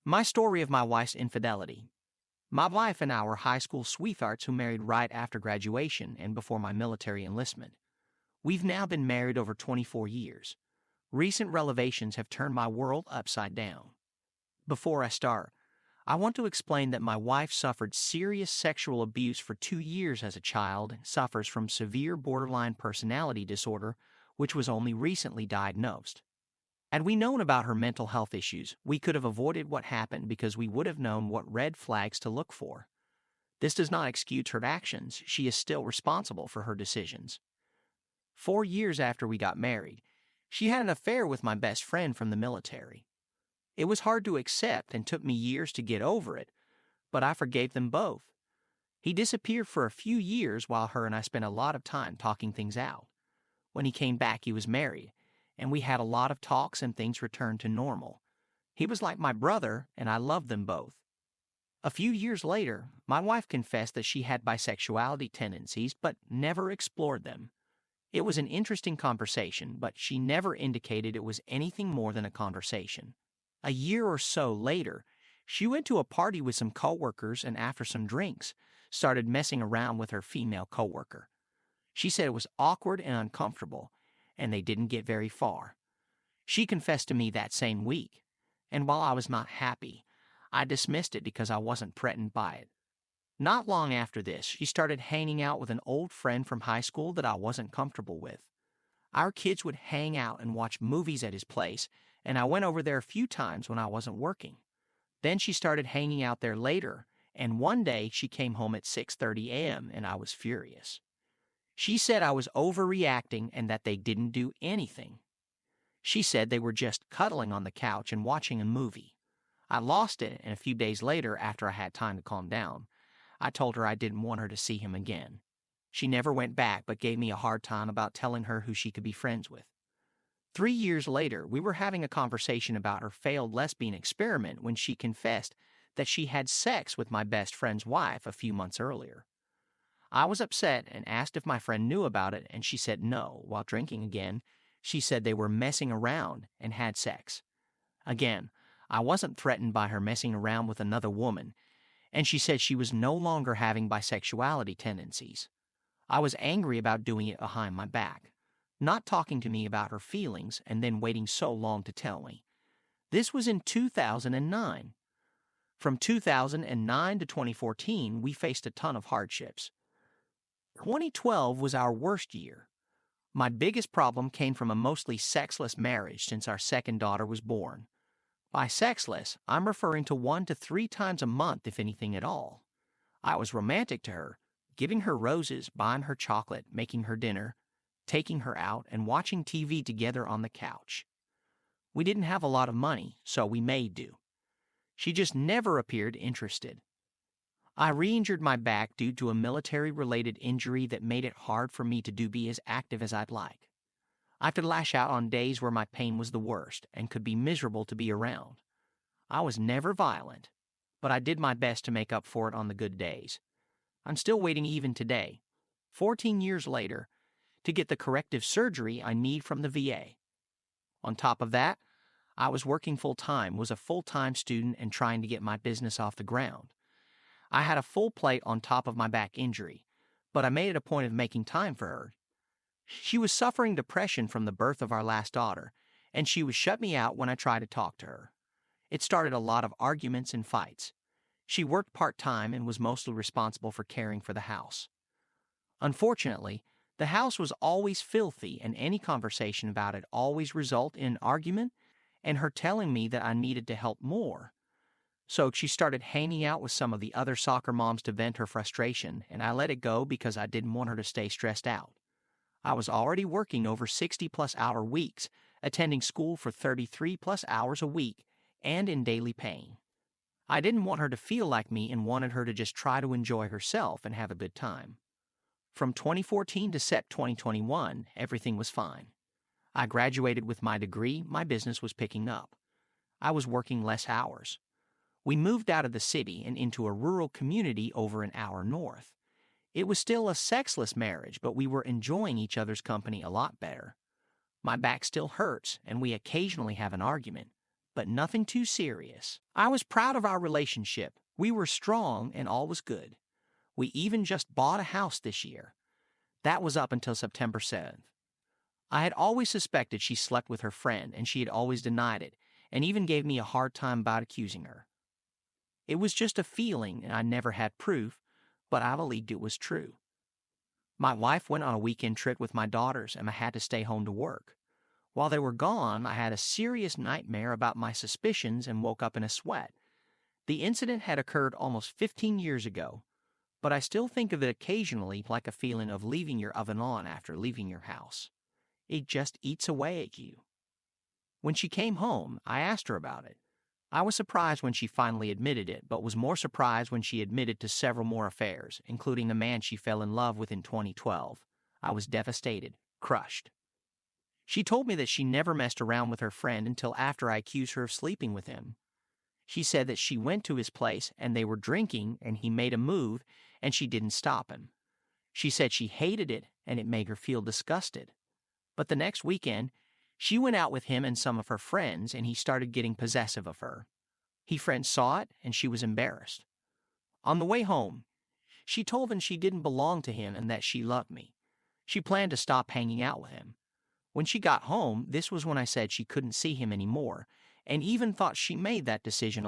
My story of my wife's infidelity. My wife and I were high school sweethearts who married right after graduation and before my military enlistment. We've now been married over 24 years. Recent revelations have turned my world upside down. Before I start, I want to explain that my wife suffered serious sexual abuse for 2 years as a child and suffers from severe borderline personality disorder, which was only recently diagnosed. Had we known about her mental health issues, we could have avoided what happened because we would have known what red flags to look for. This does not excuse her actions. She is still responsible for her decisions. 4 years after we got married, she had an affair with my best friend from the military. It was hard to accept and took me years to get over it, but I forgave them both. He disappeared for a few years while her and I spent a lot of time talking things out. When he came back, he was married, and we had a lot of talks and things returned to normal. He was like my brother, and I loved them both. A few years later, my wife confessed that she had bisexuality tendencies but never explored them. It was an interesting conversation, but she never indicated it was anything more than a conversation. A year or so later, she went to a party with some coworkers and after some drinks, started messing around with her female coworker. She said it was awkward and uncomfortable, and they didn't get very far. She confessed to me that same week, and while I was not happy, I dismissed it because I wasn't threatened by it. Not long after this, she started hanging out with an old friend from high school that I wasn't comfortable with. Our kids would hang out and watch movies at his place, and I went over there a few times when I wasn't working. Then she started hanging out there later, and one day she came home at 6:30 a.m. and I was furious. She said I was overreacting and that they didn't do anything. She said they were just cuddling on the couch and watching a movie. I lost it, and a few days later, after I had time to calm down, I told her I didn't want her to see him again. She never went back but gave me a hard time about telling her who she could be friends with. 3 years later, we were having a conversation about her failed lesbian experiment when she confessed that she had sex with my best friend's wife a few months earlier. I was upset and asked if my friend knew about it, and she said no. While drinking again, she said they were messing around and had sex. Again, I wasn't threatened by her messing around with another woman, and she said she was no longer having bisexuality tendencies. I was angry about doing it behind my back, not talking to me about her feelings and then waiting so long to tell me. This was in 2009. From 2009 to 2014, we faced a ton of hardships. 2012 was our worst year. My biggest problem came from a mostly sexless marriage since our second daughter was born. By sexless, I'm referring to 1 to 3 times a month, if anything at all. I was romantic to her, giving her roses, buying her chocolate, making her dinner, taking her out, and watching TV together on the couch. We didn't have a lot of money, so we made do. She just never appeared interested. I re-injured my back due to a military-related injury that made it hard for me to be as active as I'd like. I could lash out on days where my pain was the worst and could be miserable to be around. I was never violent, but I did my best to make up for it on the good days. I'm still waiting even today, 14 years later, to get the corrective surgery I need from the VA. On top of that, I was working full-time, was a full-time student, and trying to get my business off the ground. I had a full plate on top of my back injury, but I made it a point of making time for her. She was suffering depression from the birth of our last daughter, and she would shut me out when I tried to talk to her. It started a lot of arguments and fights. She worked part-time and was mostly responsible for caring for the house. Unfortunately, the house was always filthy, and any conversation about it always resulted in an argument and her telling me that I needed to help more. So she started hanging out with some of the other soccer moms to vent her frustration, and I let it go because I didn't want her to stay stressed out. I was already working over 60-plus hour weeks, attending school for 33-plus hours a week, and in daily pain. I didn't want her to feel like me and wanted her to just try to enjoy herself and have a good time. From 2014 to Sept 2021, everything was fine. I graduated with my degree, my business was picking up. I was working less hours. We moved out of the city and into a rural community over an hour north. It was still a sexless marriage, but we were enjoying each other's company a lot better. My back still hurts, and we occasionally have an argument, but nothing too serious. I was proud of our relationship. We were strong and all was good. We even just bought a house this year. That was up until September 7th. I had always suspected she slept with her friend, and she had always denied it, and even gave me a hard time about accusing her. It was just a feeling, and I never had proof, but I believed it was true. My wife went on a weekend trip with my daughters, and I had to stay home to work. While they were gone, I had a serious nightmare about my suspicions and woke up in a sweat. The incident had occurred almost 15 years ago, but I still think of it occasionally like a feeling of leaving your oven on after leaving your house. It just eats away at you. When she came home, I asked her about it. I was surprised when she finally admitted it, but was more surprised when she admitted to several more affairs, including the man she fell in love with in 2012. I was devastated, crushed. She told me that she never messed around with her friend until after I accused her of sleeping with him. She said that she went to his place and they were drinking and he made a move and she didn't stop him. She said she hated it and it made her feel disgusted. But the next weekend, she went out with him and some of her friends and he started getting possessive of her. His friends saw it and she was embarrassed. On the way home, she told him she didn't belong to him and that she loved me. She planned to stop hanging out with him. When she got home, this was when I said she couldn't see him anymore, and even thought she made that decision